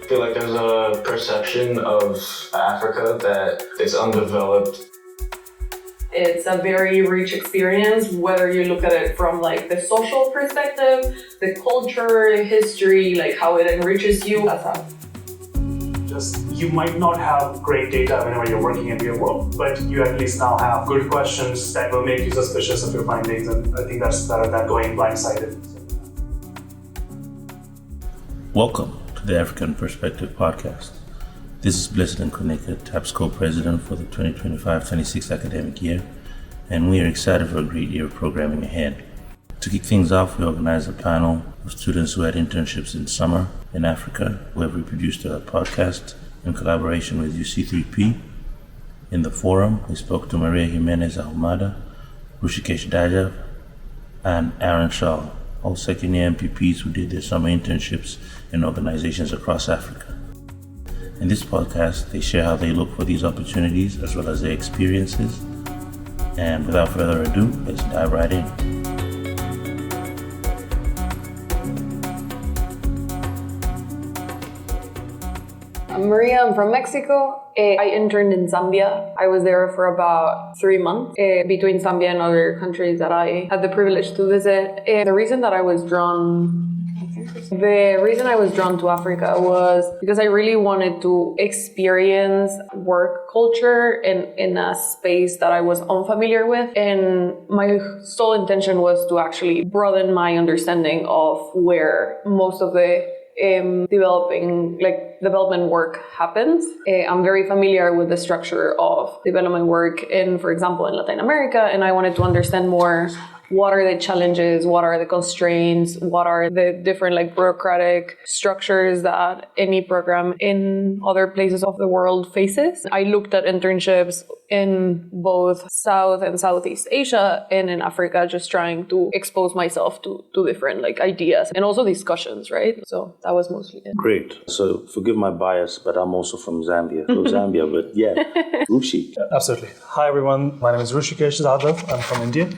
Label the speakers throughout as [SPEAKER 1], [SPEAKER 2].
[SPEAKER 1] I feel like there's a perception of Africa that is undeveloped.
[SPEAKER 2] It's a very rich experience, whether you look at it from like the social perspective, the culture, history, like how it enriches you as a
[SPEAKER 3] you might not have great data whenever you're working in the real world, but you at least now have good questions that will make you suspicious of your findings, and I think that's better than going blindsided.
[SPEAKER 4] Welcome to the African Perspective Podcast. This is Blessed Nkunika, TAP's co-president for the 2025-26 academic year, and we are excited for a great year of programming ahead. To kick things off, we organized a panel of students who had internships in summer in Africa, who have reproduced a podcast in collaboration with UC3P. In the forum, we spoke to Jimenez Ahumada, Rushikesh Jadhav, and Aaron Schall, all second-year MPPs who did their summer internships in organizations across Africa. In this podcast, they share how they look for these opportunities as well as their experiences. And without further ado, let's dive right in.
[SPEAKER 2] I'm Maria, I'm from Mexico. I interned in Zambia. I was there for about 3 months between Zambia and other countries that I had the privilege to visit. The reason I was drawn to Africa was because I really wanted to experience work culture in a space that I was unfamiliar with. And my sole intention was to actually broaden my understanding of where most of the development work happens. I'm very familiar with the structure of development work for example, in Latin America, and I wanted to understand more what are the challenges, what are the constraints, what are the different bureaucratic structures that any program in other places of the world faces. I looked at internships in both South and Southeast Asia and in Africa, just trying to expose myself to different ideas and also discussions, right? So that was mostly it.
[SPEAKER 4] Great. So forgive my bias, but I'm also from Zambia. But yeah, Rushi.
[SPEAKER 3] Absolutely. Hi everyone, my name is Rushikesh Jadhav. I'm from India.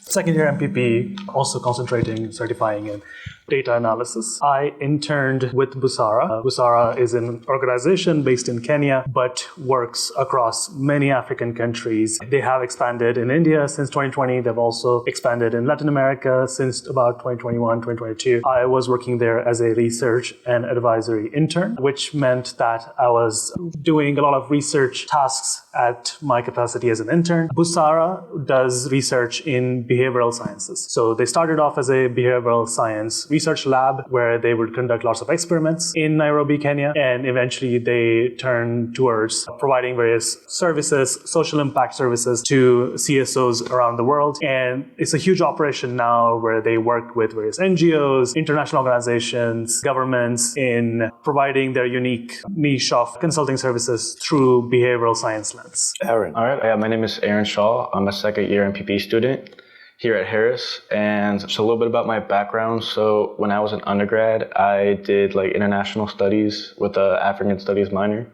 [SPEAKER 3] Second year MPP, also concentrating, certifying in data analysis. I interned with Busara. Busara is an organization based in Kenya, but works across many African countries. They have expanded in India since 2020. They've also expanded in Latin America since about 2021, 2022. I was working there as a research and advisory intern, which meant that I was doing a lot of research tasks at my capacity as an intern. Busara does research in behavioral sciences. So they started off as a behavioral science research lab where they would conduct lots of experiments in Nairobi, Kenya, and eventually they turned towards providing various services, social impact services to CSOs around the world. And it's a huge operation now where they work with various NGOs, international organizations, governments in providing their unique niche of consulting services through behavioral science lens.
[SPEAKER 4] Aaron.
[SPEAKER 1] All right, my name is Aaron Schall. I'm a second year MPP student here at Harris, and just a little bit about my background. So when I was an undergrad, I did international studies with an African studies minor.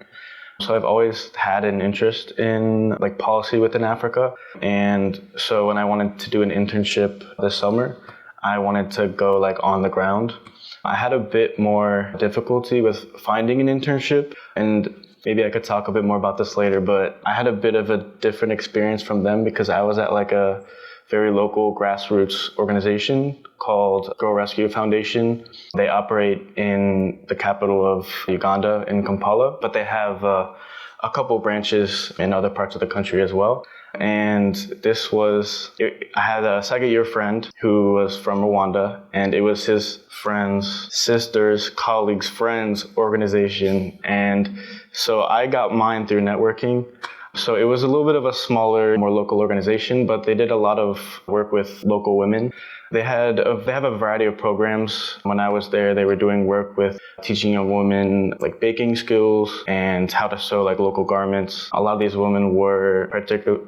[SPEAKER 1] So I've always had an interest in policy within Africa. And so when I wanted to do an internship this summer, I wanted to go on the ground. I had a bit more difficulty with finding an internship, and maybe I could talk a bit more about this later, but I had a bit of a different experience from them because I was at a very local grassroots organization called Girl Rescue Foundation. They operate in the capital of Uganda, in Kampala, but they have a couple branches in other parts of the country as well. And I had a second year friend who was from Rwanda, and it was his friend's sister's colleague's friend's organization. And so I got mine through networking. So it was a little bit of a smaller, more local organization, but they did a lot of work with local women. They have a variety of programs. When I was there, they were doing work with teaching young women baking skills and how to sew local garments. A lot of these women were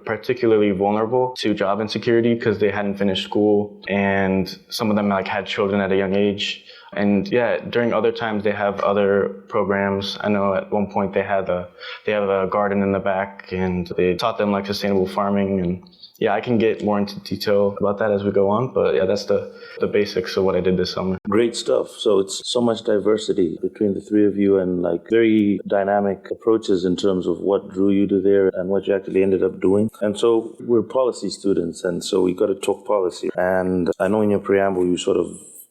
[SPEAKER 1] particularly vulnerable to job insecurity because they hadn't finished school, and some of them had children at a young age. And yeah, during other times they have other programs. I know at one point they have a garden in the back, and they taught them like sustainable farming. And yeah, I can get more into detail about that as we go on. But yeah, that's the basics of what I did this summer.
[SPEAKER 4] Great stuff. So it's so much diversity between the three of you, and like very dynamic approaches in terms of what drew you to there and what you actually ended up doing. And so we're policy students, and so we got to talk policy. And I know in your preamble you sort of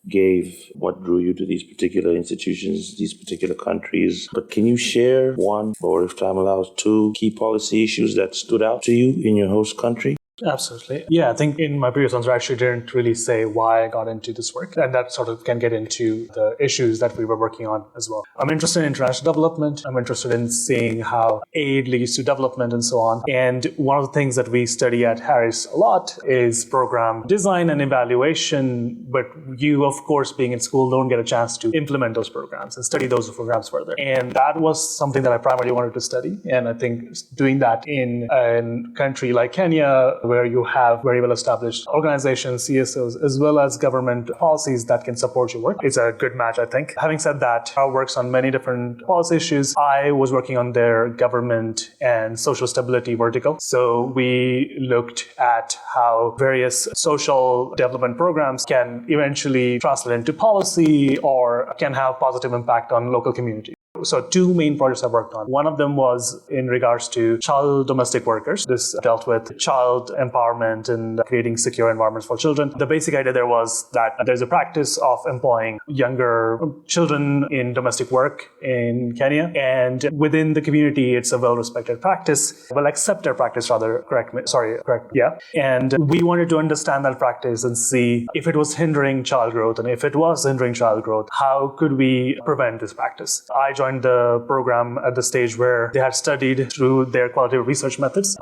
[SPEAKER 4] gave what drew you to these particular institutions, these particular countries. But can you share one, or if time allows, two key policy issues that stood out to you in your host country?
[SPEAKER 3] Absolutely. Yeah, I think in my previous answer, I actually didn't really say why I got into this work. And that sort of can get into the issues that we were working on as well. I'm interested in international development. I'm interested in seeing how aid leads to development and so on. And one of the things that we study at Harris a lot is program design and evaluation. But you, of course, being in school, don't get a chance to implement those programs and study those programs further. And that was something that I primarily wanted to study. And I think doing that in a country like Kenya, where you have very well-established organizations, CSOs, as well as government policies that can support your work, is a good match, I think. Having said that, Harrow works on many different policy issues. I was working on their government and social stability vertical. So we looked at how various social development programs can eventually translate into policy or can have positive impact on local communities. So two main projects I worked on. One of them was in regards to child domestic workers. This dealt with child empowerment and creating secure environments for children. The basic idea there was that there's a practice of employing younger children in domestic work in Kenya. And within the community, it's a well-respected practice, well-accepted practice rather, correct. Yeah. And we wanted to understand that practice and see if it was hindering child growth. And if it was hindering child growth, how could we prevent this practice? I joined the program at the stage where they had studied through their qualitative research methods.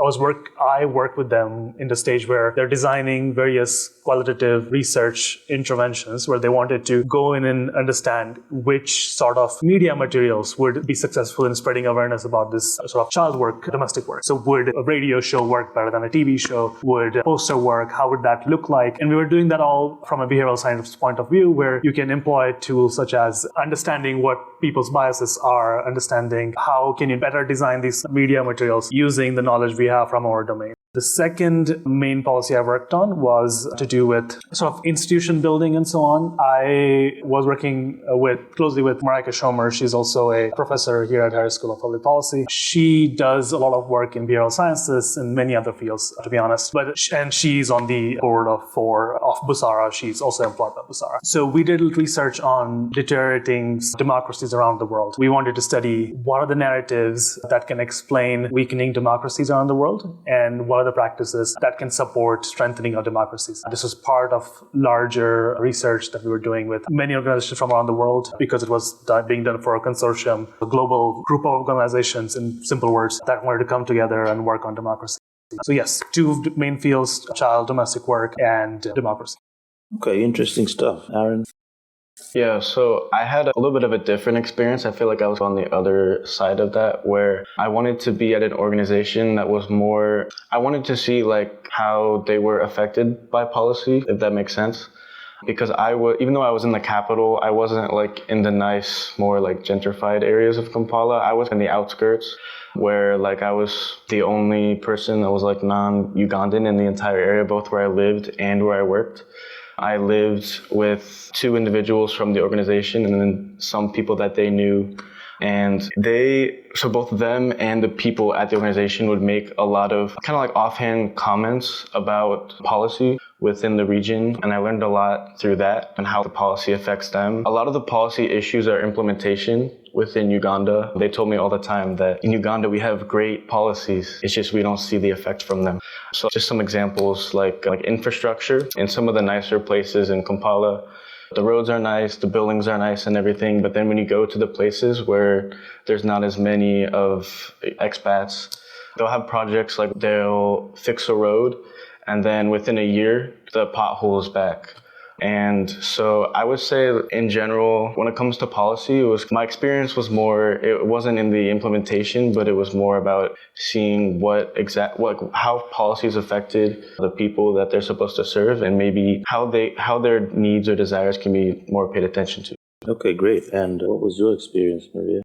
[SPEAKER 3] I worked with them in the stage where they're designing various qualitative research interventions where they wanted to go in and understand which sort of media materials would be successful in spreading awareness about this sort of child work, domestic work. So would a radio show work better than a TV show? Would poster work? How would that look like? And we were doing that all from a behavioral science point of view, where you can employ tools such as understanding what people's biases are, understanding how can you better design these media materials using the knowledge we have from our domain. The second main policy I worked on was to do with sort of institution building and so on. I was working closely with Marika Schomer. She's also a professor here at Harris School of Public Policy. She does a lot of work in behavioral sciences and many other fields, to be honest. And she's on the board of Busara. She's also employed by Busara. So we did research on deteriorating democracies around the world. We wanted to study what are the narratives that can explain weakening democracies around the world, and what are the practices that can support strengthening our democracies. This was part of larger research that we were doing with many organizations from around the world, because it was being done for a consortium, a global group of organizations, in simple words, that wanted to come together and work on democracy. So yes, two main fields: child domestic work and democracy.
[SPEAKER 4] Okay, interesting stuff. Aaron?
[SPEAKER 1] Yeah, so I had a little bit of a different experience. I feel like I was on the other side of that, where I wanted to be at an organization that was more, I wanted to see like how they were affected by policy, if that makes sense. Because even though I was in the capital, I wasn't like in the nice, more like gentrified areas of Kampala. I was in the outskirts, where like I was the only person that was like non-Ugandan in the entire area, both where I lived and where I worked. I lived with two individuals from the organization and then some people that they knew. And so both of them and the people at the organization would make a lot of kind of like offhand comments about policy within the region. And I learned a lot through that and how the policy affects them. A lot of the policy issues are implementation within Uganda. They told me all the time that in Uganda we have great policies. It's just we don't see the effect from them. So just some examples like infrastructure in some of the nicer places in Kampala. The roads are nice, the buildings are nice and everything, but then when you go to the places where there's not as many of expats, they'll have projects like they'll fix a road and then within a year, the pothole is back. And so I would say in general, when it comes to policy, my experience was more, it wasn't in the implementation, but it was more about seeing how policies affected the people that they're supposed to serve, and maybe how their needs or desires can be more paid attention to.
[SPEAKER 4] Okay, great. And what was your experience, Maria?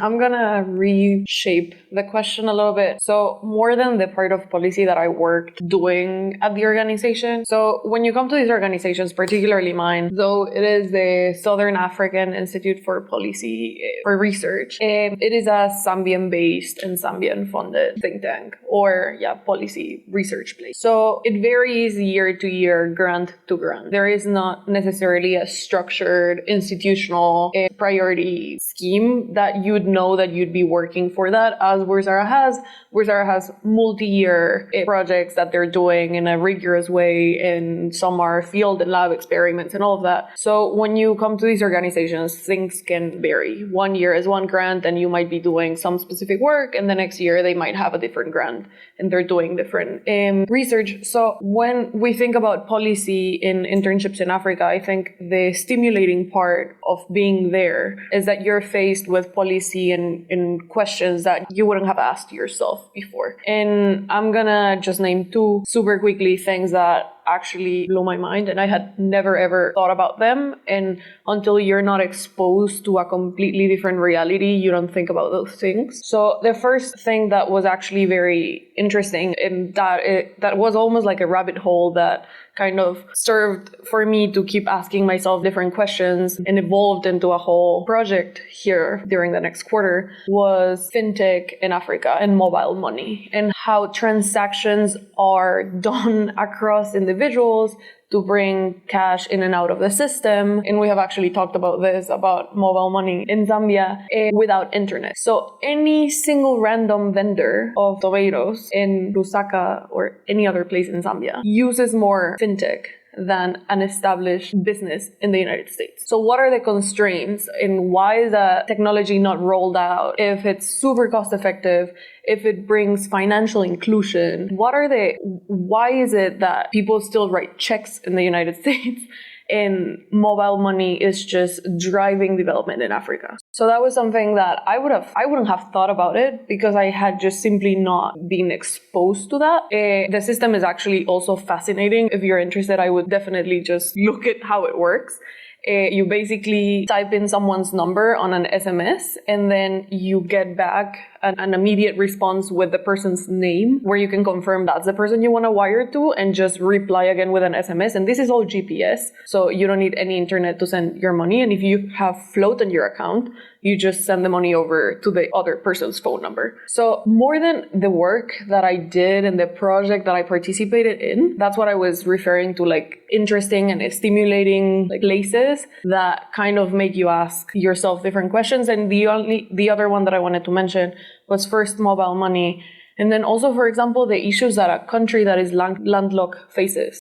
[SPEAKER 2] I'm gonna reshape the question a little bit. So more than the part of policy that I worked doing at the organization. So when you come to these organizations, particularly mine, though it is the Southern African Institute for Policy for Research, it is a Zambian-based and Zambian-funded think tank, or policy research place. So it varies year to year, grant to grant. There is not necessarily a structured institutional priority scheme that you would know that you'd be working for that, as Wurzara has. Wurzara has multi-year projects that they're doing in a rigorous way, and some are field and lab experiments and all of that. So when you come to these organizations, things can vary. One year is one grant and you might be doing some specific work, and the next year they might have a different grant and they're doing different research. So when we think about policy in internships in Africa, I think the stimulating part of being there is that you're faced with policy and questions that you wouldn't have asked yourself before. And I'm gonna just name two super quickly things that actually blew my mind, and I had never ever thought about them. And until you're not exposed to a completely different reality, you don't think about those things. So the first thing that was actually very interesting, and that was almost like a rabbit hole that kind of served for me to keep asking myself different questions and evolved into a whole project here during the next quarter, was fintech in Africa and mobile money, and how transactions are done across individuals to bring cash in and out of the system. And we have actually talked about this, about mobile money in Zambia without internet. So any single random vendor of tomatoes in Lusaka or any other place in Zambia uses more fintech than an established business in the United States. So what are the constraints, and why is that technology not rolled out if it's super cost effective, if it brings financial inclusion? Why is it that people still write checks in the United States and mobile money is just driving development in Africa? So that was something that I wouldn't have thought about it, because I had just simply not been exposed to that. The system is actually also fascinating. If you're interested, I would definitely just look at how it works. You basically type in someone's number on an SMS, and then you get back an immediate response with the person's name, where you can confirm that's the person you want to wire to, and just reply again with an SMS. And this is all GPS, so you don't need any internet to send your money. And if you have float on your account, you just send the money over to the other person's phone number. So more than the work that I did and the project that I participated in, that's what I was referring to, like interesting and stimulating places that kind of make you ask yourself different questions. And the other one that I wanted to mention was first mobile money. And then also, for example, the issues that a country that is landlocked faces.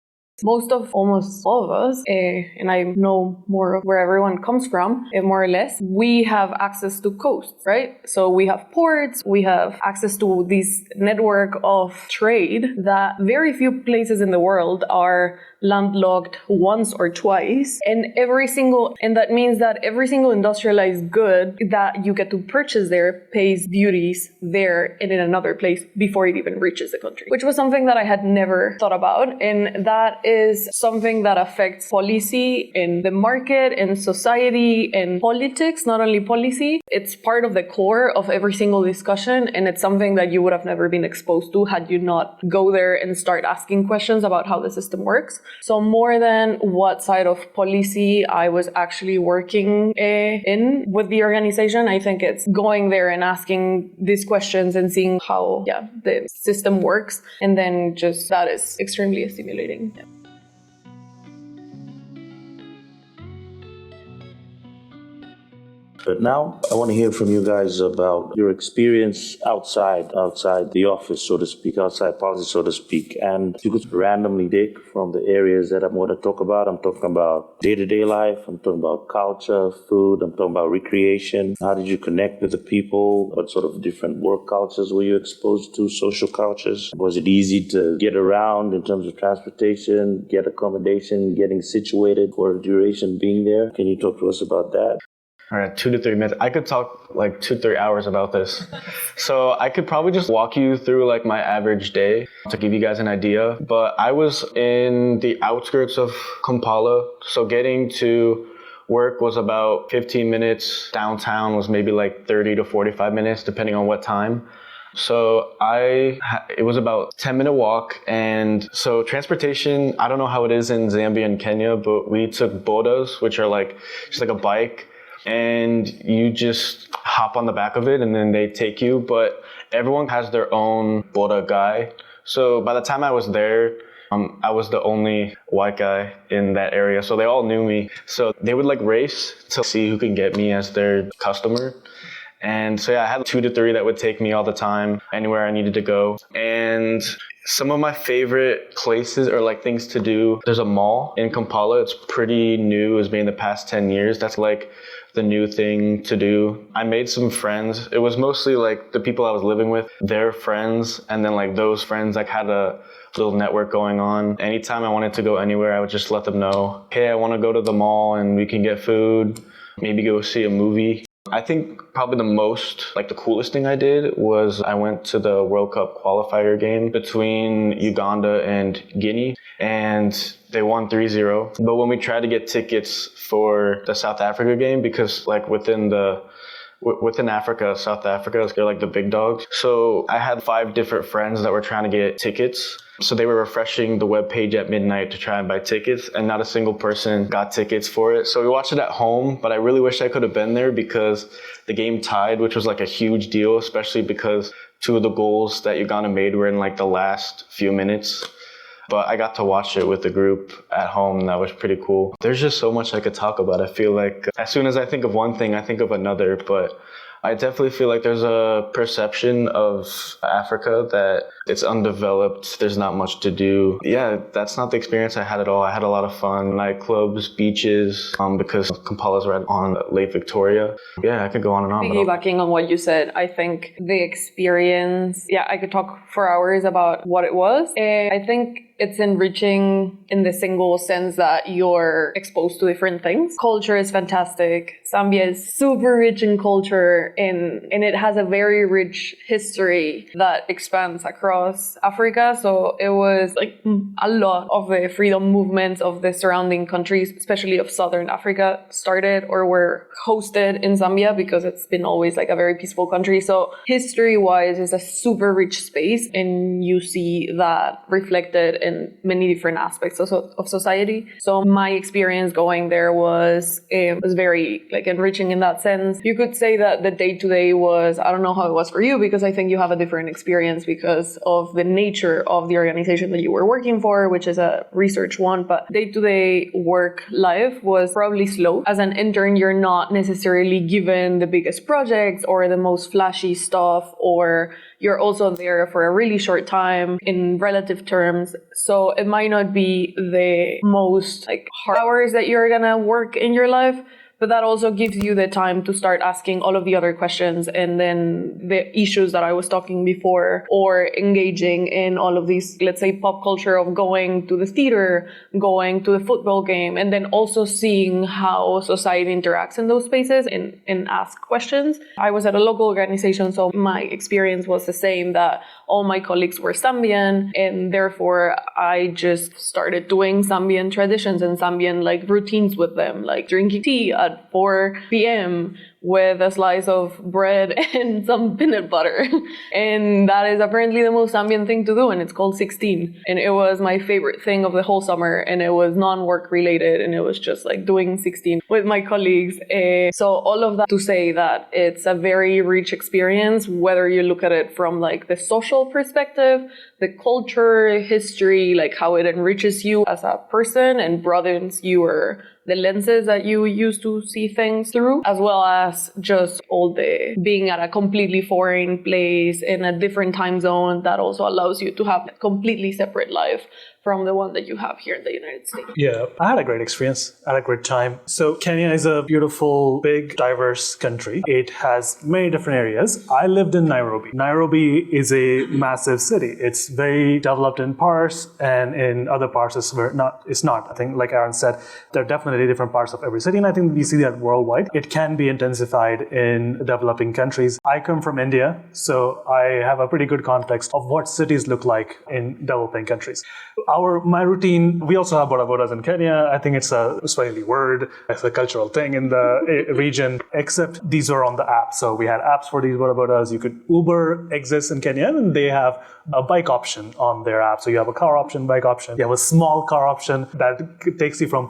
[SPEAKER 2] Almost all of us, and I know more of where everyone comes from, more or less, we have access to coasts, right? So we have ports, we have access to this network of trade that very few places in the world are landlocked once or twice. And that means that every single industrialized good that you get to purchase there pays duties there and in another place before it even reaches the country, which was something that I had never thought about. And that is something that affects policy in the market and society and politics, not only policy. It's part of the core of every single discussion, and it's something that you would have never been exposed to had you not go there and start asking questions about how the system works. So more than what side of policy I was actually working in with the organization, I think it's going there and asking these questions and seeing how the system works, and then just that is extremely stimulating. Yeah.
[SPEAKER 4] But now I want to hear from you guys about your experience outside the office, so to speak, outside policy, so to speak. And if you could randomly take from the areas that I'm going to talk about. I'm talking about day-to-day life. I'm talking about culture, food. I'm talking about recreation. How did you connect with the people? What sort of different work cultures were you exposed to, social cultures? Was it easy to get around in terms of transportation, get accommodation, getting situated for a duration being there? Can you talk to us about that?
[SPEAKER 1] All right, 2 to 3 minutes. I could talk like 2-3 hours about this. So I could probably just walk you through like my average day to give you guys an idea. But I was in the outskirts of Kampala. So getting to Work was about 15 minutes. Downtown was maybe like 30 to 45 minutes, depending on what time. So it was about 10-minute walk. And so transportation, I don't know how it is in Zambia and Kenya, but we took bodas, which are like just like a bike, and you just hop on the back of it and then they take you. But everyone has their own boda guy. So by the time I was there, I was the only white guy in that area. So they all knew me. So they would like race to see who can get me as their customer. And so yeah, I had 2 to 3 that would take me all the time, anywhere I needed to go. And some of my favorite places or like things to do, there's a mall in Kampala. It's pretty new. It's been the past 10 years. That's like the new thing to do. I made some friends. It was mostly like the people I was living with, their friends. And then like those friends like had a little network going on. Anytime I wanted to go anywhere, I would just let them know, hey, I want to go to the mall and we can get food, maybe go see a movie. I think probably the coolest thing I did was I went to the World Cup qualifier game between Uganda and Guinea, and they won 3-0. But when we tried to get tickets for the South Africa game, because like within Africa, South Africa, they're like the big dogs. So I had 5 different friends that were trying to get tickets. So they were refreshing the webpage at midnight to try and buy tickets, and not a single person got tickets for it. So we watched it at home, but I really wish I could have been there because the game tied, which was like a huge deal, especially because 2 of the goals that Uganda made were in like the last few minutes. But I got to watch it with the group at home, and that was pretty cool. There's just so much I could talk about. I feel like as soon as I think of one thing, I think of another, but I definitely feel like there's a perception of Africa that it's undeveloped, there's not much to do. Yeah, that's not the experience I had at all. I had a lot of fun, nightclubs, beaches, because Kampala's right on Lake Victoria. Yeah, I could go on and on.
[SPEAKER 2] Piggybacking on what you said, I think the experience, I could talk for hours about what it was. I think it's enriching in the single sense that you're exposed to different things. Culture is fantastic. Zambia is super rich in culture, and it has a very rich history that expands across Africa. So it was like a lot of the freedom movements of the surrounding countries, especially of Southern Africa, started or were hosted in Zambia because it's been always like a very peaceful country. So history-wise, it's a super rich space, and you see that reflected in many different aspects of society. So my experience going there was very like enriching in that sense. You could say that the day-to-day was, I don't know how it was for you, because I think you have a different experience because of the nature of the organization that you were working for, which is a research one. But day-to-day work life was probably slow. As an intern, you're not necessarily given the biggest projects or the most flashy stuff, or you're also there for a really short time in relative terms. So it might not be the most like hard hours that you're gonna work in your life, but that also gives you the time to start asking all of the other questions, and then the issues that I was talking before, or engaging in all of these, let's say, pop culture of going to the theater, going to the football game, and then also seeing how society interacts in those spaces and ask questions. I was at a local organization, so my experience was the same, that all my colleagues were Zambian, and therefore I just started doing Zambian traditions and Zambian like routines with them, like drinking tea at 4 p.m. with a slice of bread and some peanut butter. And that is apparently the most Zambian thing to do, and it's called 16. And it was my favorite thing of the whole summer, and it was non-work related, and it was just like doing 16 with my colleagues. So all of that to say that it's a very rich experience, whether you look at it from like the social perspective, the culture, history, like how it enriches you as a person and broadens the lenses that you use to see things through, as well as just all the being at a completely foreign place in a different time zone that also allows you to have a completely separate life from the one that you have here in the United States.
[SPEAKER 3] Yeah, I had a great experience. I had a great time. So Kenya is a beautiful, big, diverse country. It has many different areas. I lived in Nairobi. Nairobi is a massive city. It's very developed in parts, and in other parts it's not. I think, like Aaron said, there are definitely different parts of every city, and I think we see that worldwide. It can be intensified in developing countries. I come from India, so I have a pretty good context of what cities look like in developing countries. My routine, we also have boda bodas in Kenya. I think it's a Swahili word. It's a cultural thing in the region, except these are on the app. So we had apps for these boda bodas. Uber exists in Kenya, and they have a bike option on their app. So you have a car option, bike option. You have a small car option that takes you from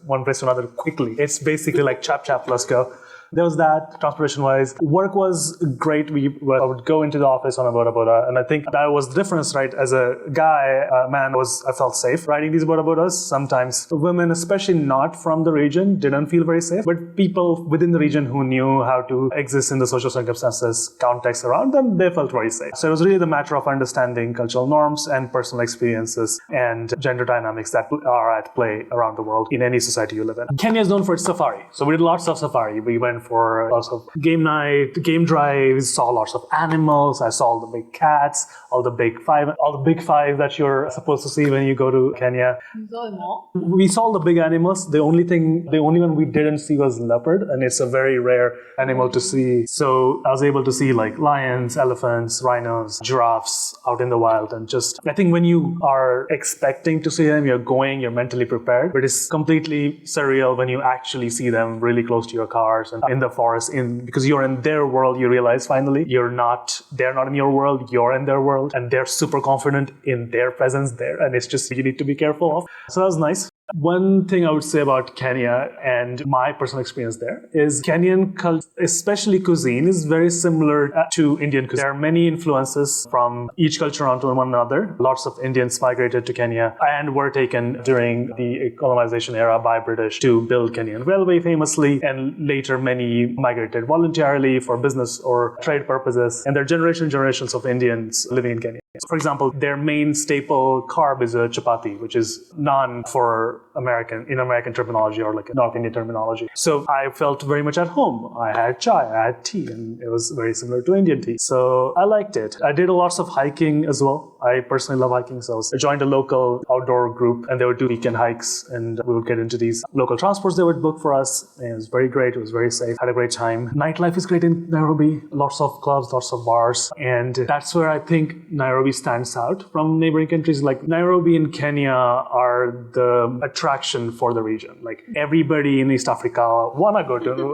[SPEAKER 3] one place to another quickly. It's basically like chap, let's go. There was that, transportation-wise. Work was great. I would go into the office on a boda boda, and I think that was the difference, right? As a guy, I felt safe riding these boda bodas. Sometimes women, especially not from the region, didn't feel very safe, but people within the region who knew how to exist in the social circumstances, context around them, they felt very safe. So it was really the matter of understanding cultural norms and personal experiences and gender dynamics that are at play around the world in any society you live in. Kenya is known for its safari. So we did lots of safari. We went for lots of game night, game drives, saw lots of animals. I saw all the big cats, all the big five that you're supposed to see when you go to Kenya.
[SPEAKER 2] You saw them all?
[SPEAKER 3] We saw the big animals. The only one we didn't see was leopard, and it's a very rare animal to see. So I was able to see like lions, elephants, rhinos, giraffes out in the wild, and I think when you are expecting to see them, you're mentally prepared, but it's completely surreal when you actually see them really close to your cars and in the forest, because you're in their world. You realize finally they're not in your world, you're in their world, and they're super confident in their presence there, and it's just you need to be careful of. So that was nice. One thing I would say about Kenya and my personal experience there is Kenyan culture, especially cuisine, is very similar to Indian cuisine. There are many influences from each culture onto one another. Lots of Indians migrated to Kenya and were taken during the colonization era by British to build Kenyan railway famously, and later many migrated voluntarily for business or trade purposes, and there are generations of Indians living in Kenya. For example, their main staple carb is a chapati, which is naan for American terminology, or like North Indian terminology. So I felt very much at home. I had chai, I had tea, and it was very similar to Indian tea. So I liked it. I did lots of hiking as well. I personally love hiking, so I joined a local outdoor group, and they would do weekend hikes, and we would get into these local transports they would book for us. And it was very great. It was very safe. Had a great time. Nightlife is great in Nairobi. Lots of clubs, lots of bars, and that's where I think Nairobi stands out from neighboring countries. Like Nairobi and Kenya are the attraction for the region. Like everybody in East Africa wanna go to.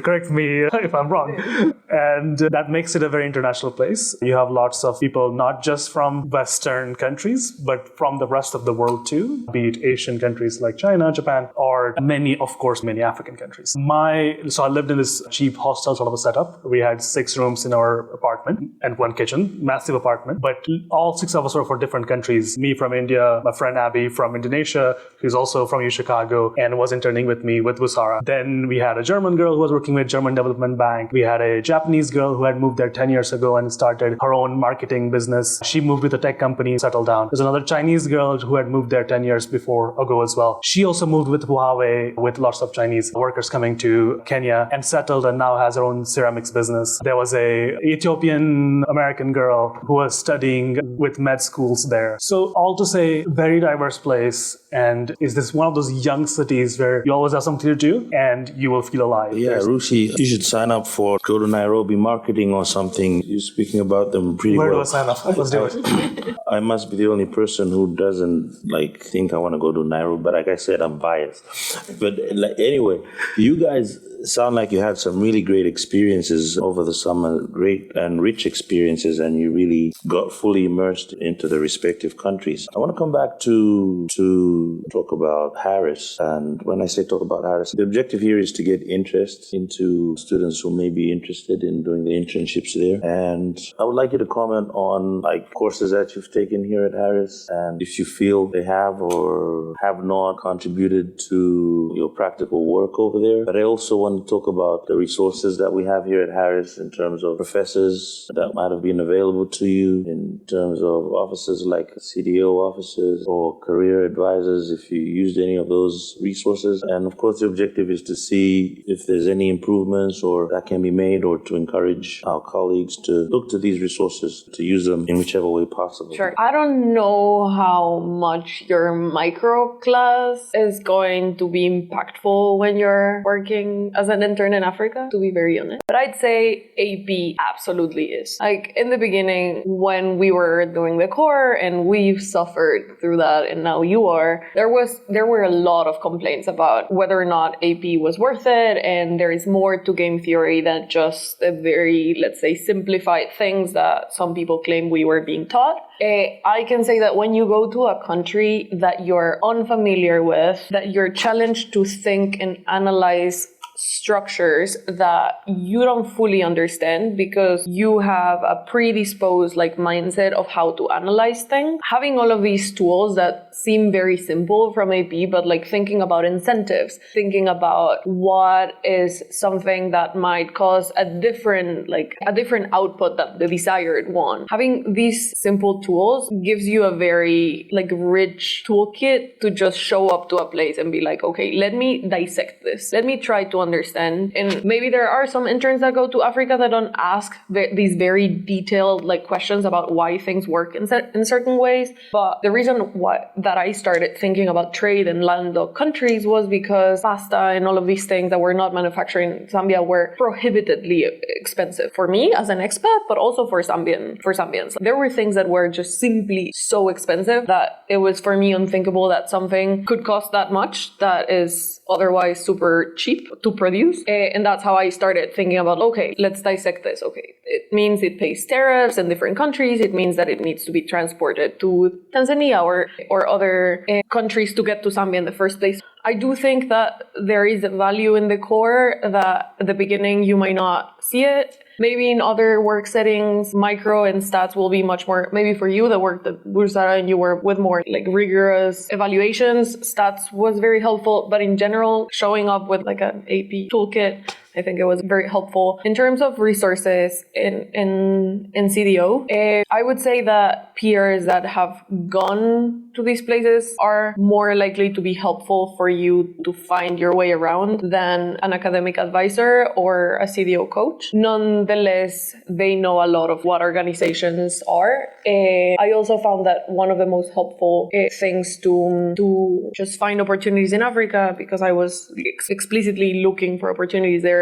[SPEAKER 3] Correct me if I'm wrong. And that makes it a very international place. You have lots of people, not just from Western countries, but from the rest of the world too, be it Asian countries like China, Japan, or many African countries. So I lived in this cheap hostel sort of a setup. We had 6 rooms in our apartment and 1 kitchen, massive apartment, but all 6 of us were for different countries. Me from India, my friend Abby from Indonesia, who's also from Chicago and was interning with me with Busara. Then we had a German girl who was working with German Development Bank. We had a Japanese girl who had moved there 10 years ago and started her own marketing business. She moved with a tech company, settled down. There's another Chinese girl who had moved there 10 years ago as well. She also moved with Huawei, with lots of Chinese workers coming to Kenya, and settled and now has her own ceramics business. There was a Ethiopian American girl who was studying with med schools there. So all to say, very diverse place, and is this one of those young cities where you always have something to do and you will feel alive.
[SPEAKER 4] Yeah, Rushi, you should sign up for Go to Nairobi Marketing or something. You're speaking about them pretty well.
[SPEAKER 3] Where do I sign up? Let's do it.
[SPEAKER 4] I must be the only person who doesn't think I want to go to Nairobi, but like I said, I'm biased. But anyway, you guys sound like you had some really great experiences over the summer, great and rich experiences, and you really got fully immersed into the respective countries. I want to come back to talk about Harris. And when I say talk about Harris, the objective here is to get interest into students who may be interested in doing the internships there. And I would like you to comment on courses that you've taken here at Harris, and if you feel they have or have not contributed to your practical work over there. But I also want to talk about the resources that we have here at Harris in terms of professors that might have been available to you, in terms of offices like CDO offices or career advisors, if you used any of those resources. And of course, the objective is to see if there's any improvements or that can be made, or to encourage our colleagues to look to these resources, to use them in whichever way possible.
[SPEAKER 2] Sure. start. I don't know how much your micro class is going to be impactful when you're working as an intern in Africa, to be very honest. But I'd say AP absolutely is. Like in the beginning, when we were doing the core and we've suffered through that and now you are, there were a lot of complaints about whether or not AP was worth it, and there is more to game theory than just a very, let's say, simplified things that some people claim we were being taught. I can say that when you go to a country that you're unfamiliar with, that you're challenged to think and analyze structures that you don't fully understand because you have a predisposed mindset of how to analyze things. Having all of these tools that seem very simple from AP, but thinking about incentives, thinking about what is something that might cause a different output than the desired one. Having these simple tools gives you a very rich toolkit to just show up to a place and be like, okay, let me dissect this. Let me try to understand. And maybe there are some interns that go to Africa that don't ask these very detailed questions about why things work in certain ways. But the reason that I started thinking about trade and landlocked countries was because pasta and all of these things that were not manufactured in Zambia were prohibitively expensive for me as an expat, but also for Zambians. There were things that were just simply so expensive that it was for me unthinkable that something could cost that much that is otherwise super cheap to produce. And that's how I started thinking about, okay, let's dissect this. Okay, it means it pays tariffs in different countries. It means that it needs to be transported to Tanzania or other countries to get to Zambia in the first place. I do think that there is a value in the core that at the beginning you might not see it. Maybe in other work settings, micro and stats will be much more, maybe for you that worked at Bursara and you were with more rigorous evaluations, stats was very helpful. But in general, showing up with an AP toolkit, I think it was very helpful. In terms of resources in CDO, I would say that peers that have gone to these places are more likely to be helpful for you to find your way around than an academic advisor or a CDO coach. Nonetheless, they know a lot of what organizations are. I also found that one of the most helpful things to just find opportunities in Africa, because I was explicitly looking for opportunities there,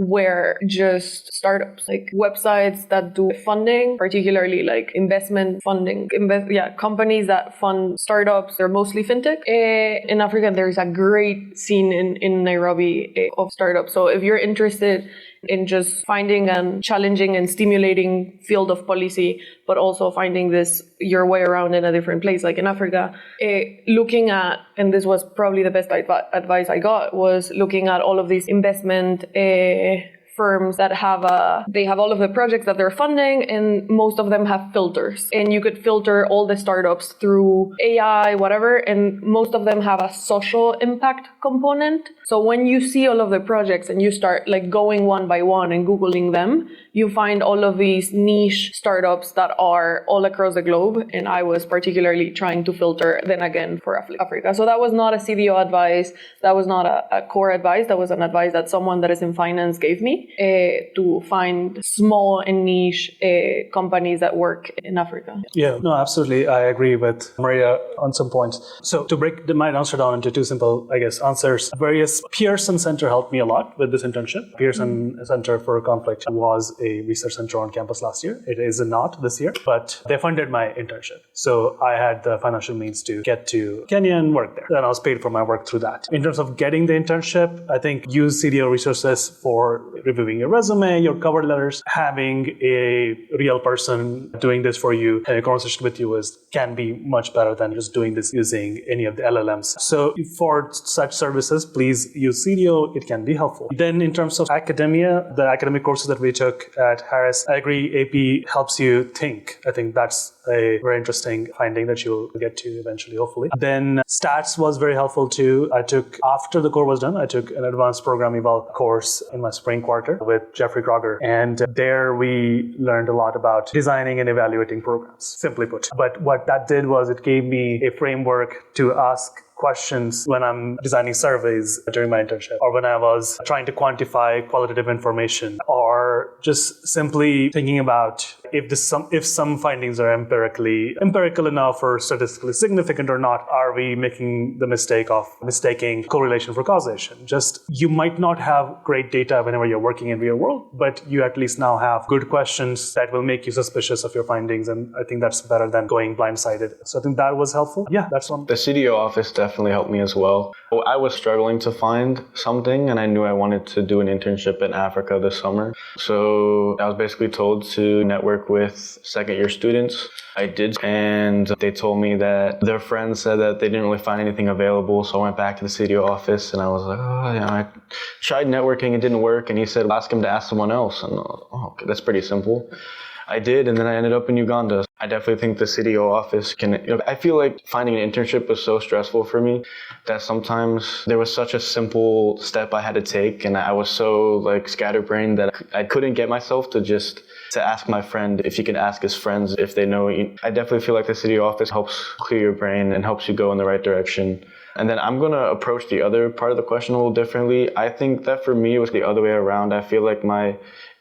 [SPEAKER 2] were just startups, websites that do funding, particularly investment funding, companies that fund startups. They're mostly fintech. In Africa, there's a great scene in Nairobi of startups. So if you're interested in just finding and challenging and stimulating field of policy, but also finding your way around in a different place, like in Africa, looking at, and this was probably the best advice I got, was looking at all of these investment firms that have all of the projects that they're funding, and most of them have filters, and you could filter all the startups through AI, whatever, and most of them have a social impact component. So when you see all of the projects and you start going one by one and Googling them, you find all of these niche startups that are all across the globe. And I was particularly trying to filter then again for Africa. So that was not a CDO advice. That was not a core advice. That was an advice that someone that is in finance gave me to find small and niche companies that work in Africa.
[SPEAKER 3] Yeah, no, absolutely. I agree with Maria on some points. So to break my answer down into two simple, answers, various Pearson Center helped me a lot with this internship. Pearson Center for Conflict was a research center on campus last year. It is not this year, but they funded my internship. So I had the financial means to get to Kenya and work there. And I was paid for my work through that. In terms of getting the internship, I think use CDO resources for reviewing your resume, your cover letters. Having a real person doing this for you, having a conversation with you can be much better than just doing this using any of the LLMs. So for such services, please use CDO. It can be helpful. Then in terms of academia, the academic courses that we took at Harris, I agree AP helps you think. I think that's a very interesting finding that you'll get to eventually, hopefully. Then stats was very helpful too. After the core was done, I took an advanced program eval course in my spring quarter with Jeffrey Kroger. And there we learned a lot about designing and evaluating programs, simply put. But what that did was it gave me a framework to ask questions when I'm designing surveys during my internship, or when I was trying to quantify qualitative information, or are just simply thinking about if some findings are empirical enough or statistically significant or not. Are we making the mistake of mistaking correlation for causation? Just, you might not have great data whenever you're working in real world, but you at least now have good questions that will make you suspicious of your findings. And I think that's better than going blindsided. So I think that was helpful. Yeah, that's one.
[SPEAKER 1] The CDO office definitely helped me as well. I was struggling to find something, and I knew I wanted to do an internship in Africa this summer. So I was basically told to network with second-year students. I did, and they told me that their friends said that they didn't really find anything available. So I went back to the CDO office, and I was like, I tried networking, it didn't work. And he said, ask him to ask someone else. And okay, that's pretty simple. I did, and then I ended up in Uganda. I definitely think the CDO office I feel like finding an internship was so stressful for me that sometimes there was such a simple step I had to take, and I was so scatterbrained that I couldn't get myself to ask my friend if he could ask his friends if they know. I definitely feel like the CDO office helps clear your brain and helps you go in the right direction. And then I'm going to approach the other part of the question a little differently. I think that for me, it was the other way around. I feel like my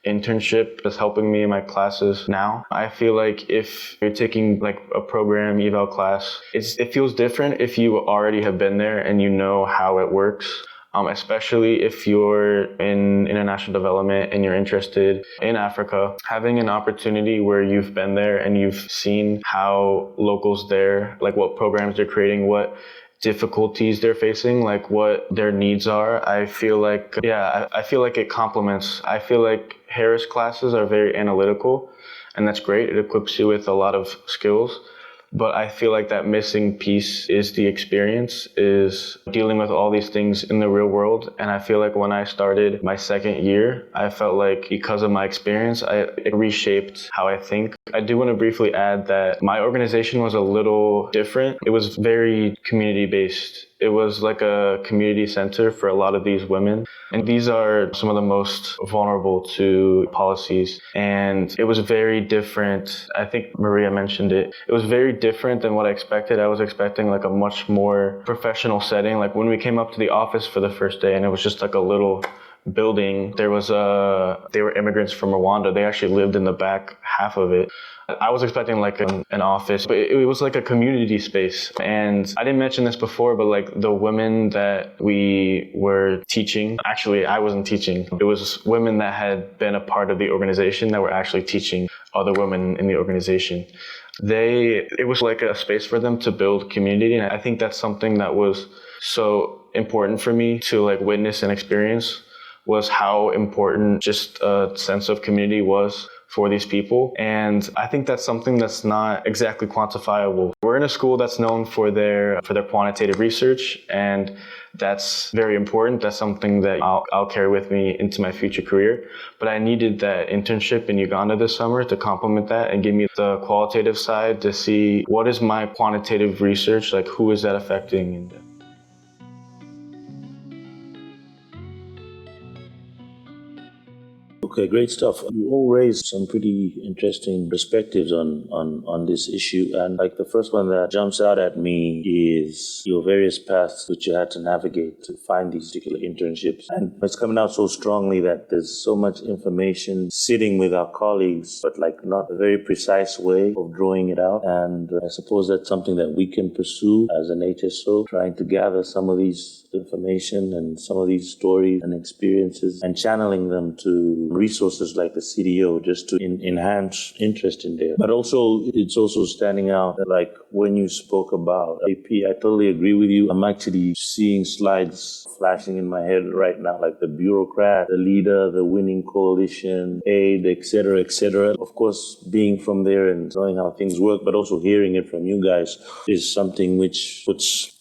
[SPEAKER 1] internship is helping me in my classes now. I feel like if you're taking a program eval class, it feels different if you already have been there and you know how it works. Especially if you're in international development and you're interested in Africa, having an opportunity where you've been there and you've seen how locals there, what programs they're creating, what difficulties they're facing, what their needs are. I feel like it complements. I feel like Harris classes are very analytical, and that's great. It equips you with a lot of skills. But I feel like that missing piece is the experience, is dealing with all these things in the real world. And I feel like when I started my second year, I felt like because of my experience, it reshaped how I think. I do want to briefly add that my organization was a little different. It was very community-based. It was like a community center for a lot of these women. And these are some of the most vulnerable to policies. And it was very different. I think Maria mentioned it. It was very different than what I expected. I was expecting a much more professional setting. When we came up to the office for the first day, and it was just a little building. They were immigrants from Rwanda. They actually lived in the back half of it. I was expecting an office, but it was like a community space. And I didn't mention this before, but the women that we were teaching, actually I wasn't teaching. It was women that had been a part of the organization that were actually teaching other women in the organization. It was like a space for them to build community. And I think that's something that was so important for me to witness and experience, was how important just a sense of community was for these people. And I think that's something that's not exactly quantifiable. We're in a school that's known for their quantitative research, and that's very important. That's something that I'll carry with me into my future career. But I needed that internship in Uganda this summer to complement that and give me the qualitative side to see what is my quantitative research, who is that affecting.
[SPEAKER 4] Okay, great stuff. You all raised some pretty interesting perspectives on this issue. And the first one that jumps out at me is your various paths which you had to navigate to find these particular internships. And it's coming out so strongly that there's so much information sitting with our colleagues, but not a very precise way of drawing it out. And I suppose that's something that we can pursue as an HSO, trying to gather some of these information and some of these stories and experiences and channeling them to resources like the CDO just to enhance interest in there. But also, it's also standing out that when you spoke about AP, I totally agree with you. I'm actually seeing slides flashing in my head right now, the bureaucrat, the leader, the winning coalition, aid, etc., etc. Of course, being from there and knowing how things work, but also hearing it from you guys is something which puts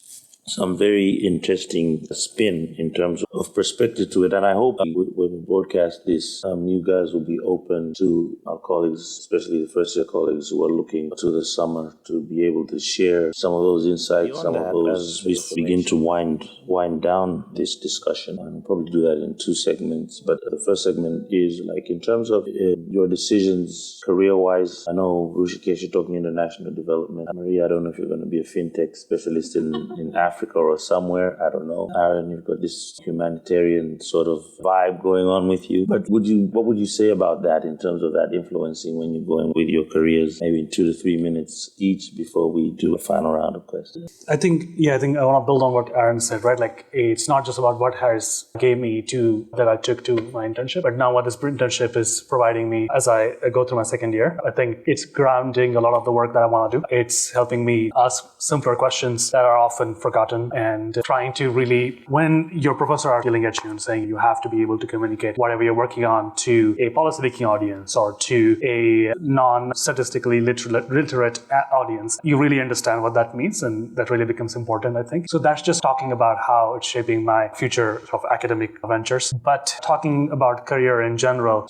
[SPEAKER 4] some very interesting spin in terms of perspective to it. And I hope when we broadcast this, you guys will be open to our colleagues, especially the first year colleagues who are looking to the summer to be able to share some of those insights, some of those as we begin to wind down this discussion. I'll probably do that in two segments. But the first segment is in terms of your decisions career-wise. I know, Rushikesh, you're talking international development. Maria, I don't know if you're going to be a fintech specialist in Africa Africa or somewhere. I don't know. Aaron, you've got this humanitarian sort of vibe going on with you. But what would you say about that in terms of that influencing when you're going with your careers, maybe in 2 to 3 minutes each before we do a final round of questions?
[SPEAKER 3] I think I want to build on what Aaron said, right? Like, it's not just about what Harris gave me that I took to my internship, but now what this internship is providing me as I go through my second year. I think it's grounding a lot of the work that I want to do. It's helping me ask simpler questions that are often forgotten, and trying to really, when your professor are yelling at you and saying you have to be able to communicate whatever you're working on to a policy-making audience or to a non-statistically literate audience, you really understand what that means, and that really becomes important, I think. So that's just talking about how it's shaping my future of academic ventures. But talking about career in general,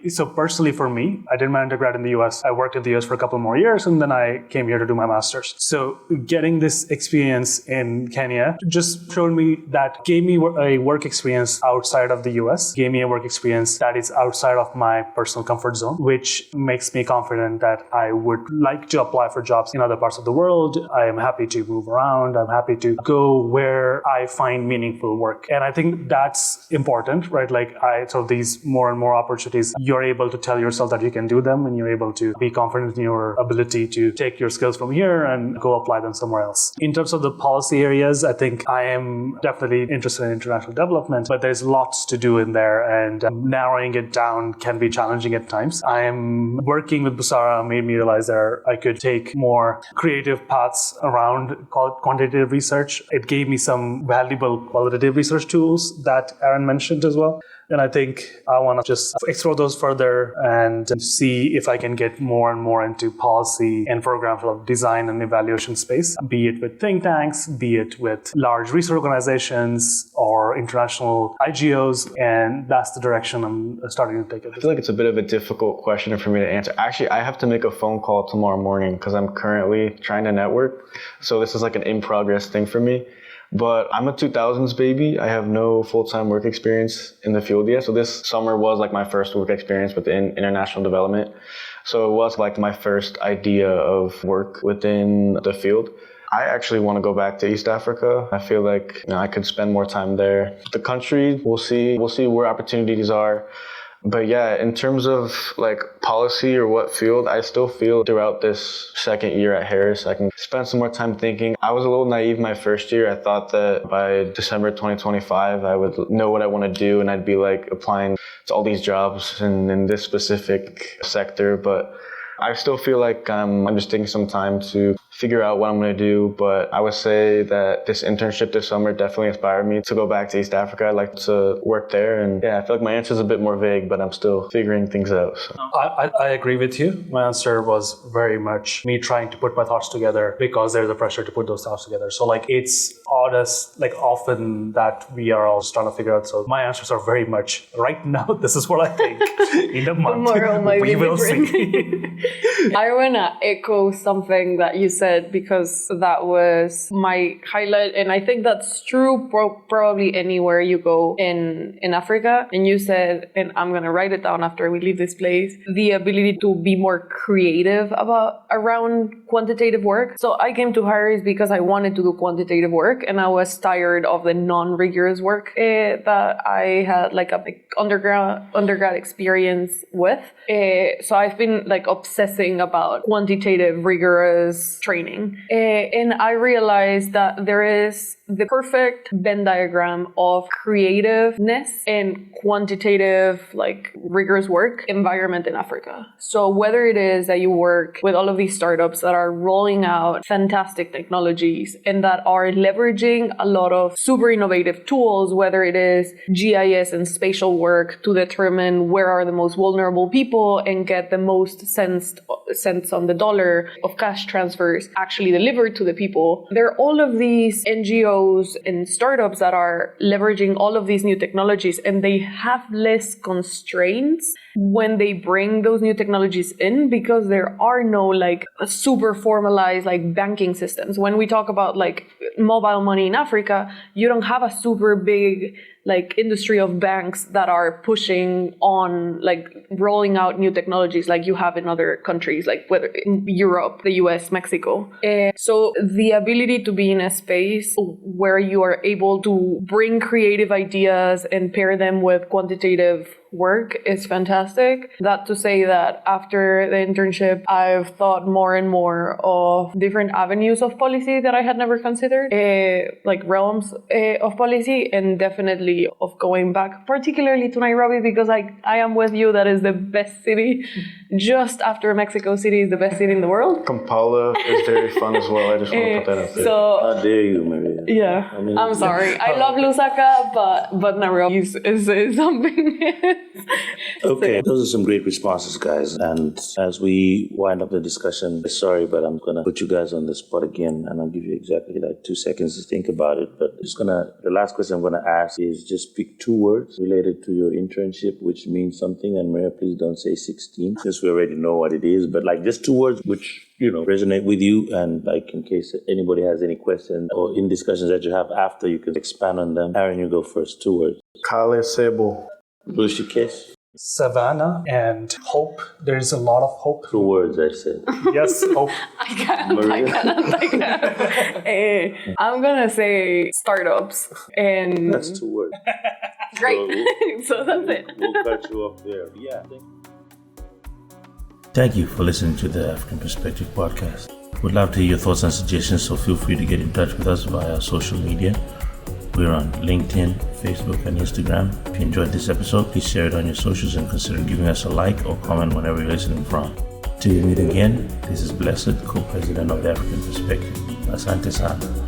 [SPEAKER 3] so personally for me, I did my undergrad in the US. I worked in the US for a couple more years, and then I came here to do my master's. So getting this experience in Kenya just showed me that, gave me a work experience outside of the US, gave me a work experience that is outside of my personal comfort zone, which makes me confident that I would like to apply for jobs in other parts of the world. I am happy to move around. I'm happy to go where I find meaningful work. And I think that's important, right? Like, so these more and more opportunities, you're able to tell yourself that you can do them, and you're able to be confident in your ability to take your skills from here and go apply them somewhere else. In terms of the policy areas, I think I am definitely interested in international development, but there's lots to do in there, and narrowing it down can be challenging at times. I am working with Busara made me realize that I could take more creative paths around quantitative research. It gave me some valuable qualitative research tools that Aaron mentioned as well. And I think I want to just explore those further and see if I can get more and more into policy and programs of design and evaluation space, be it with think tanks, be it with large research organizations or international IGOs. And that's the direction I'm starting to take it.
[SPEAKER 1] I feel like it's a bit of a difficult question for me to answer. Actually, I have to make a phone call tomorrow morning because I'm currently trying to network. So this is like an in-progress thing for me. But I'm a 2000s baby. I have no full-time work experience in the field yet. So this summer was like my first work experience within international development. So it was like my first idea of work within the field. I actually want to go back to East Africa. I feel like I could spend more time there. The country, we'll see where opportunities are. But yeah, in terms of like policy or what field, I still feel throughout this second year at Harris, I can spend some more time thinking. I was a little naive my first year. I thought that by December 2025, I would know what I want to do and I'd be like applying to all these jobs in this specific sector. But I still feel like I'm just taking some time to figure out what I'm going to do. But I would say that this internship this summer definitely inspired me to go back to East Africa. I'd like to work there. And yeah, I feel like my answer is a bit more vague, but I'm still figuring things out. So.
[SPEAKER 3] I agree with you. My answer was very much me trying to put my thoughts together because there's a pressure to put those thoughts together. So like it's honest, like often that we are all trying to figure out. So my answers are very much right now. This is what I think. In a month, we will see.
[SPEAKER 2] I want to echo something that you said because that was my highlight. And I think that's true probably anywhere you go in Africa. And you said, and I'm going to write it down after we leave this place, the ability to be more creative around quantitative work. So I came to Harris because I wanted to do quantitative work and I was tired of the non-rigorous work that I had like a undergrad experience with. So I've been like obsessing about quantitative, rigorous training. And I realized that there is the perfect Venn diagram of creativeness and quantitative, like rigorous work environment in Africa. So whether it is that you work with all of these startups that are rolling out fantastic technologies and that are leveraging a lot of super innovative tools, whether it is GIS and spatial work to determine where are the most vulnerable people and get the most cents on the dollar of cash transfers actually delivered to the people. There are all of these NGOs and startups that are leveraging all of these new technologies and they have less constraints when they bring those new technologies in because there are no like super formalized like banking systems. When we talk about like mobile money in Africa, you don't have a super big like industry of banks that are pushing on like rolling out new technologies like you have in other countries, like whether in Europe, the US, Mexico. So the ability to be in a space where you are able to bring creative ideas and pair them with quantitative work is fantastic. That to say that after the internship, I've thought more and more of different avenues of policy that I had never considered, like realms of policy, and definitely of going back, particularly to Nairobi, because I am with you. That is the best city. Just after Mexico City is the best city in the world.
[SPEAKER 1] Kampala is very fun as well. I just want to put that out there.
[SPEAKER 2] So,
[SPEAKER 4] How dare you, Maria?
[SPEAKER 2] yeah, I'm sorry. I love Lusaka, but Nairobi is something.
[SPEAKER 4] Okay, those are some great responses, guys. And as we wind up the discussion, sorry, but I'm going to put you guys on the spot again, and I'll give you exactly like 2 seconds to think about it. But the last question I'm going to ask is just pick 2 words related to your internship, which means something. And Maria, please don't say 16, since we already know what it is. But like just 2 words which, resonate with you. And like in case anybody has any questions or in discussions that you have after, you can expand on them. Aaron, you go first. 2 words.
[SPEAKER 1] Kale Sebo.
[SPEAKER 4] Rushikesh.
[SPEAKER 3] Savannah and hope. There's a lot of hope.
[SPEAKER 4] 2 words, I said.
[SPEAKER 3] Yes, hope.
[SPEAKER 2] I can't. I'm gonna say startups, and
[SPEAKER 4] That's 2 words.
[SPEAKER 2] great. So that's it.
[SPEAKER 4] We'll cut you off there. Yeah. Thank you for listening to the African Perspective Podcast. We'd love to hear your thoughts and suggestions, so feel free to get in touch with us via social media. We're on LinkedIn, Facebook, and Instagram. If you enjoyed this episode, please share it on your socials and consider giving us a like or comment whenever you're listening from. Till we meet again, this is Blessed, co-president of the African Perspective. Asante sana.